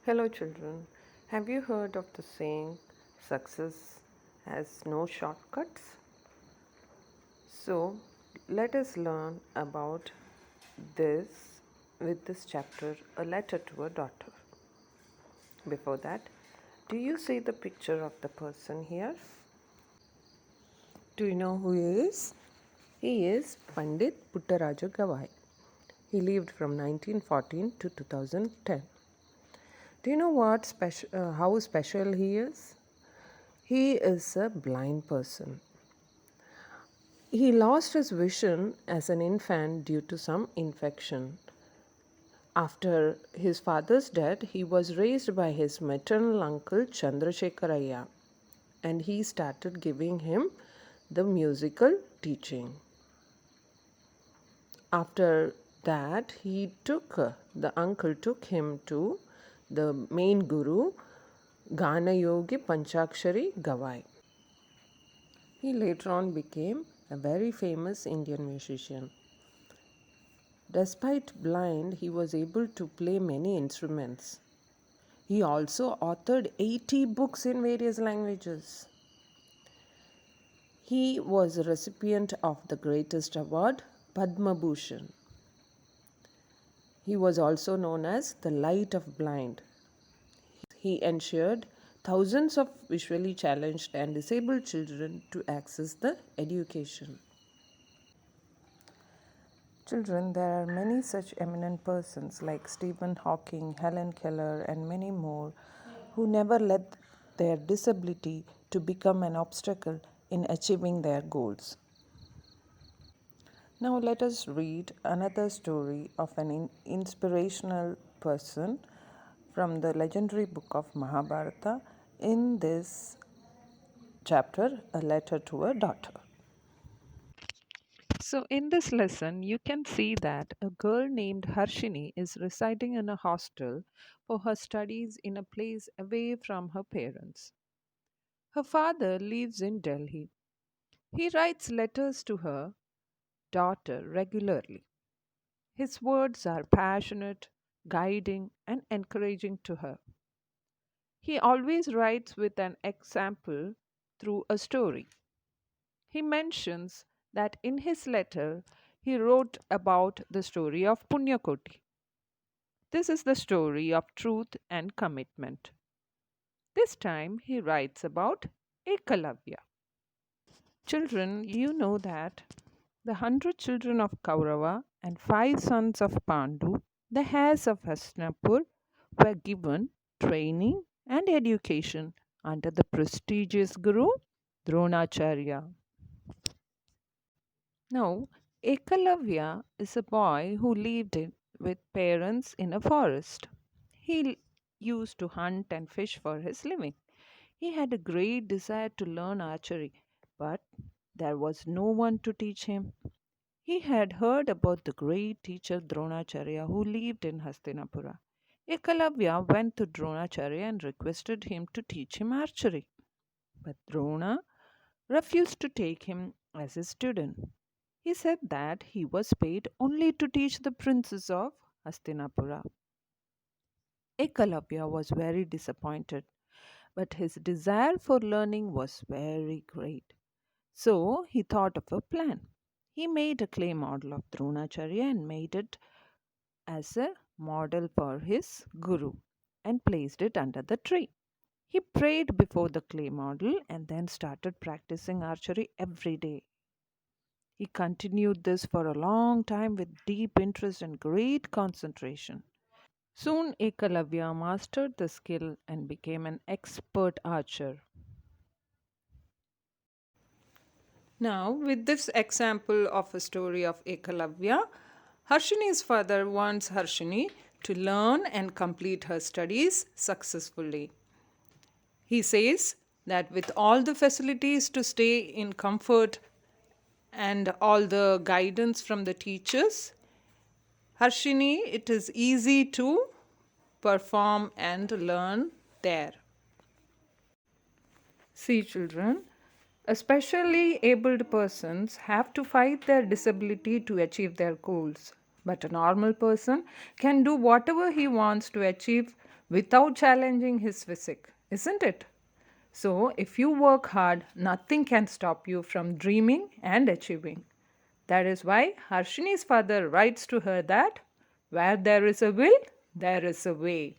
Hello, children. Have you heard of the saying, success has no shortcuts? So, let us learn about this with this chapter, A Letter to a Daughter. Before that, do you see the picture of the person here? Do you know who he is? He is Pandit Puttaraju Gawai. He lived from 1914 to 2010. Do you know how special he is? He is a blind person. He lost his vision as an infant due to some infection. After his father's death, he was raised by his maternal uncle Chandrasekharaya and he started giving him the musical teaching. After that, the uncle took him to the main guru, Ganayogi Panchakshari Gawai. He later on became a very famous Indian musician. Despite blind, he was able to play many instruments. He also authored 80 books in various languages. He was a recipient of the greatest award, Padma Bhushan. He was also known as the Light of Blind. He ensured thousands of visually challenged and disabled children to access the education. Children, there are many such eminent persons like Stephen Hawking, Helen Keller, and many more who never let their disability to become an obstacle in achieving their goals. Now let us read another story of an inspirational person from the legendary book of Mahabharata in this chapter, A Letter to a Daughter. So, in this lesson, you can see that a girl named Harshini is residing in a hostel for her studies in a place away from her parents. Her father lives in Delhi. He writes letters to her daughter regularly. His words are passionate, guiding, and encouraging to her. He always writes with an example through a story. He mentions that in his letter he wrote about the story of Punyakoti. This is the story of truth and commitment. This time he writes about Ekalavya. Children, you know that the 100 children of Kaurava and 5 sons of Pandu, the heirs of Hastinapur, were given training and education under the prestigious Guru Dronacharya. Now, Ekalavya is a boy who with parents in a forest. Used to hunt and fish for his living. He had a great desire to learn archery, but there was no one to teach him. He had heard about the great teacher Dronacharya who lived in Hastinapura. Ekalavya went to Dronacharya and requested him to teach him archery. But Drona refused to take him as his student. He said that he was paid only to teach the princes of Hastinapura. Ekalavya was very disappointed, but his desire for learning was very great. So he thought of a plan. He made a clay model of Dronacharya and made it as a model for his guru and placed it under the tree. He prayed before the clay model and then started practicing archery every day. He continued this for a long time with deep interest and great concentration. Soon Ekalavya mastered the skill and became an expert archer. Now, with this example of a story of Ekalavya, Harshini's father wants Harshini to learn and complete her studies successfully. He says that with all the facilities to stay in comfort and all the guidance from the teachers, Harshini, it is easy to perform and learn there. See, children, especially abled persons have to fight their disability to achieve their goals. But a normal person can do whatever he wants to achieve without challenging his physique, isn't it? So, if you work hard, nothing can stop you from dreaming and achieving. That is why Harshini's father writes to her that where there is a will, there is a way.